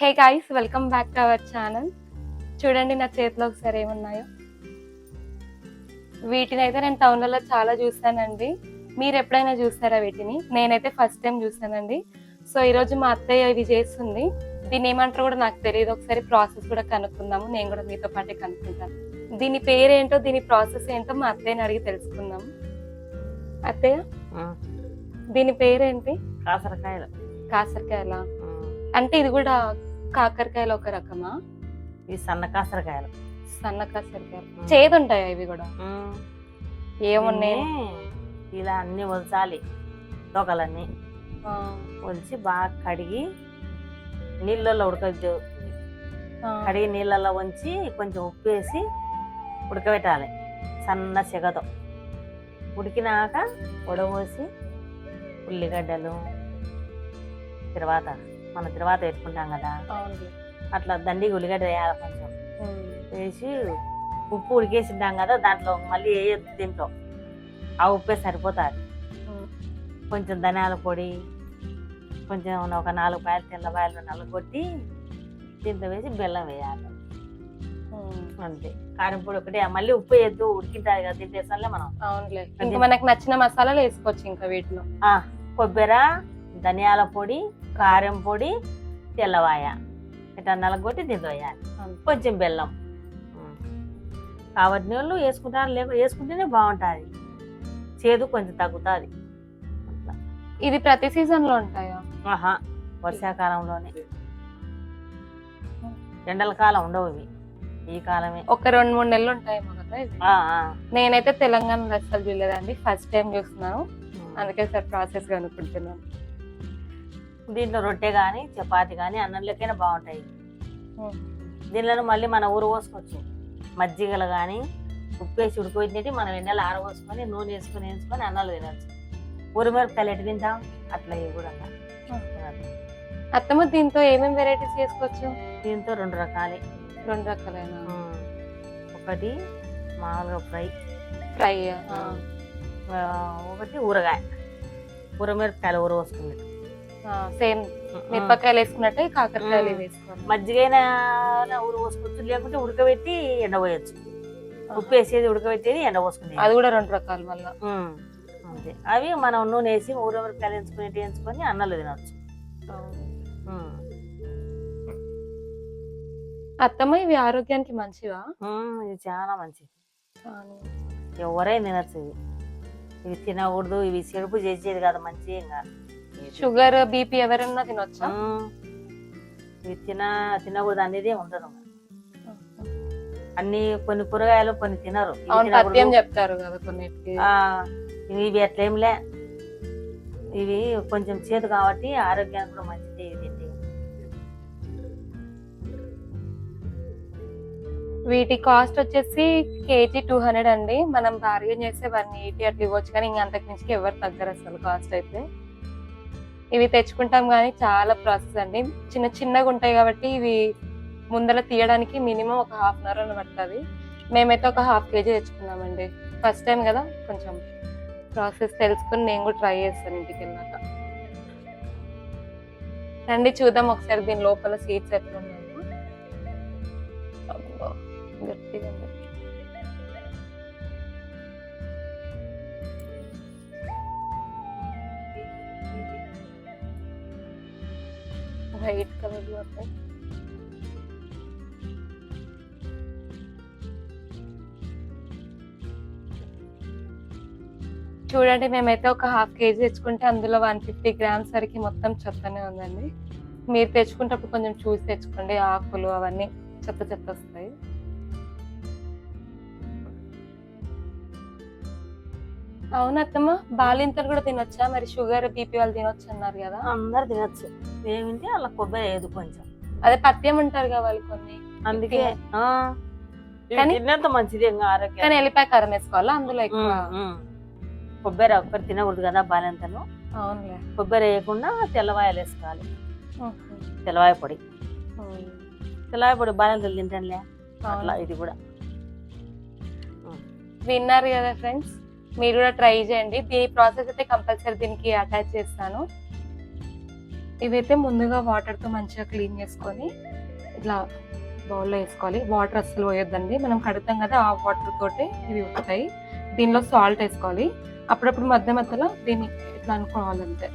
Hey guys, welcome back to our channel. చూడండి నా చేతిలో ఒకసారి ఏమున్నాయో. వీటిని అయితే నేను టౌన్లలో చాలా చూసానండి. మీరు ఎప్పుడైనా చూసారా వీటిని? నేనైతే ఫస్ట్ టైం చూసానండి. సో ఈరోజు మా అత్తయ్య ఇవి చేస్తుంది. దీన్ని ఏమంటారో కూడా నాకు తెలియదు. ఒకసారి ప్రాసెస్ కూడా కనుక్కుందాము. నేను కూడా మీతో పాటే కనుక్కుంటాను. దీని పేరేంటో, దీని ప్రాసెస్ ఏంటో మా అత్తయ్యని అడిగి తెలుసుకుందాము. అత్తయ్య, దీని పేరేంటి? కాకరకాయలు. కాకరకాయల అంటే ఇది కూడా కాకరకాయలు ఒక రకమా? ఇవి సన్న కాకరకాయలు. సన్న కాకరకాయలు చేదు ఉంటాయా ఇవి కూడా? ఏమున్నాయి? ఇలా అన్ని వలచాలి, తొగలన్నీ వలిచి బాగా కడిగి నీళ్ళల్లో ఉడకద్దు. కడిగి నీళ్ళల్లో వంచి కొంచెం ఉప్పు వేసి ఉడకబెట్టాలి సన్న సెగతో. ఉడికినాక ఉడబోసి ఉల్లిగడ్డలు మనం తర్వాత పెట్టుకుంటాం కదా, అట్లా దండికి ఉల్లిగడ్డ వేయాలి. కొంచెం వేసి ఉప్పు ఉడికేసింటాం కదా, దాంట్లో మళ్ళీ వేయద్దు. దీంట్లో ఆ ఉప్పే సరిపోతుంది. కొంచెం ధనియాల పొడి, కొంచెం ఒక 4 పాయలు తెల్లపాయలు నల్లగొట్టి దీంట్లో వేసి బెల్లం వేయాలి. అంతే. కారం పొడి ఒకటి, మళ్ళీ ఉప్పు వేయద్దు, ఉడికింటారు కదా దీంట్లో వేసాలే మనం. ఇంకా మనకు నచ్చిన మసాలాలు వేసుకోవచ్చు. ఇంకా వీటిలో కొబ్బరి, ధనియాల పొడి, కారం పొడి, తెల్లవాయ ఇట్లా నలగొట్టి దీంట్లో వేయాలి. కొంచెం బెల్లం కావటి వాళ్ళు వేసుకుంటారు, లేక వేసుకుంటేనే బాగుంటుంది. చేదు కొంచెం తగ్గుతుంది. ఇది ప్రతి సీజన్ లో ఉంటాయా? వర్షాకాలంలోనే. ఎండల కాలం ఉండవు ఇవి, ఈ కాలమే. ఒక 2-3 నెలలు ఉంటాయేమో కదా ఇవి. నేనైతే తెలంగాణ రసాలు చూడలేదండి, ఫస్ట్ టైం చూస్తున్నాను. అందుకే సార్ ప్రాసెస్ కనుక్కుంటున్నాను. దీంట్లో రొట్టె కానీ చపాతి కానీ అన్నంలోకైనా బాగుంటాయి. దీనిలో మళ్ళీ మన ఊరు పోసుకోవచ్చు. మజ్జిగలు కానీ ఉప్పేసి ఉడిపోయింది మనం ఎండలు ఆరబోసుకొని నూనె వేసుకొని అన్నాలు తినచ్చు. ఊరిమిరపకాయలు ఎటు తింటాం అట్లా ఇవి కూడా. అత్తమ్మ, దీంతో ఏమేమి వెరైటీస్ చేసుకోవచ్చు? దీంతో 2 రకాలే. 2 రకాలైనా? ఒకటి మామూలుగా ఫ్రై, ఒకటి ఊరగాయ, ఊరమిరపకాయలు ఊర పోసుకున్నట్టు. సేమ్ మిరపకాయలు వేసుకున్నట్టే కాకరకాయలు వేసుకోవాలి. మజ్జిగైనా ఊరు పోసుకోవచ్చు, లేకుంటే ఉడకబెట్టి ఎండపోయచ్చు. ఉప్పు వేసేది ఉడకబెట్టేది ఎండ పోసుకునేది. అది కూడా 2 రకాలు మళ్ళీ. అంతే. అవి మనం నూనె వేసి ఊరమిరపకాయలు వేయించుకొని అన్నాలు తినచ్చు. అత్తమ్మ, ఇవి ఆరోగ్యానికి మంచివా? ఇది చాలా మంచిది, ఎవరైనా తినచ్చు. ఇవి తినకూడదు, ఇవి చెడుపు చేసేది కాదు, మంచి. షుగర్, బీపీ ఎవరైనా తినొచ్చా? ఇవి తినకూడదు అనేది ఉండదు. అన్ని కొన్ని కూరగాయలు కొన్ని తినరు, చెప్తారు కదా కొన్నిటికి. ఇవి అట్లేంలే, ఇవి కొంచెం చేదు కాబట్టి ఆరోగ్యానికి కూడా మంచిది. వీటి కాస్ట్ వచ్చేసి కేజీ 200 అండి. మనం బార్గెన్ చేస్తే 180 అట్లా ఇవ్వచ్చు, కానీ ఇంకా అంతకు మించి ఎవరు తగ్గరు అసలు కాస్ట్ అయితే. ఇవి తెచ్చుకుంటాం కానీ చాలా ప్రాసెస్ అండి. చిన్నగా ఉంటాయి కాబట్టి ఇవి ముందర తీయడానికి మినిమం ఒక 1/2 అవర్ పడుతుంది. మేమైతే ఒక 1/2 kg తెచ్చుకున్నామండి. ఫస్ట్ టైం కదా, కొంచెం ప్రాసెస్ తెలుసుకుని నేను కూడా ట్రై చేస్తాను ఇంటికి వెళ్ళాక. రండి చూద్దాం ఒకసారి దీని లోపల సీడ్స్ ఎట్లా ఉన్నాయో. గట్టిగా వైట్ కలర్ లో ఉంటాయి. చూడండి, మేమైతే ఒక 1/2 kg తెచ్చుకుంటే అందులో 150 grams వరకు మొత్తం చెత్తనే ఉందండి. మీరు తెచ్చుకున్నప్పుడు కొంచెం చూసి తెచ్చుకోండి, ఆకులు అవన్నీ చెత్త వస్తాయి. అవునత్తమ్మ, బాలింతలు కూడా తినొచ్చా? మరి షుగర్, బీపీ వాళ్ళు తినొచ్చు అన్నారు కదా. అందరు తినొచ్చు, ఏమింటే అలా కొబ్బరి వేయదు కొంచెం. అదే పత్యం ఉంటారు కదా వాళ్ళు కొన్ని, అందుకే తిన్నంత మంచిది ఆరోగ్యం. కానీ ఎల్లిపాయ కారం వేసుకోవాలా అందులో ఎక్కువ? కొబ్బరి ఒక్కటి తినకూడదు కదా బాలింతలు. అవునులే. కొబ్బరి వేయకుండా తెల్లవాయలు వేసుకోవాలి. తెల్లవాయ పొడి బాలింతలు తింటానులే అట్లా. ఇది కూడా విన్నారు కదా ఫ్రెండ్స్, మీరు కూడా ట్రై చేయండి. దీని ప్రాసెస్ అయితే కంపల్సరీ దీనికి అటాచ్ చేస్తాను. ఇవైతే ముందుగా వాటర్తో మంచిగా క్లీన్ చేసుకొని ఇట్లా బౌల్లో వేసుకోవాలి. వాటర్ అస్సలు పోయొద్దండి, మనం కడుగుతాం కదా ఆ వాటర్ తోటే ఇవి ఉడుకుతాయి. దీనిలో సాల్ట్ వేసుకోవాలి. అప్పుడప్పుడు మధ్య మధ్యలో దీన్ని ఇట్లా అనుకోవాలంతే.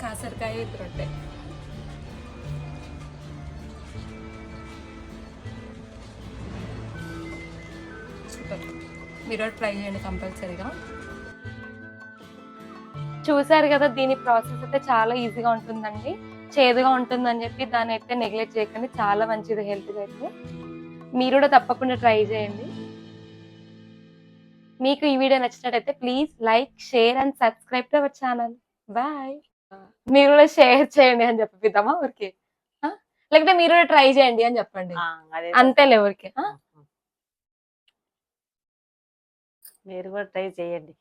కాసరకాయ విత్ రొట్టె. సూపర్, మీరు ట్రై చేయండి కంపల్సరీగా. చూసారు కదా, దీని ప్రాసెస్ అయితే చాలా ఈజీగా ఉంటుందండి. చేదుగా ఉంటుందని చెప్పి దాన్ని అయితే నెగ్లెక్ట్ చేయకండి, చాలా మంచిది హెల్త్గా అయితే. మీరు కూడా తప్పకుండా ట్రై చేయండి. మీకు ఈ వీడియో నచ్చినట్టయితే please like, share and subscribe to our channel. Bye. మీరు కూడా షేర్ చేయండి అని చెప్పిద్దామా ఊరికి, లేకపోతే మీరు కూడా ట్రై చేయండి అని చెప్పండి, అంతేలే ఊరికి. మీరు కూడా ట్రై చేయండి.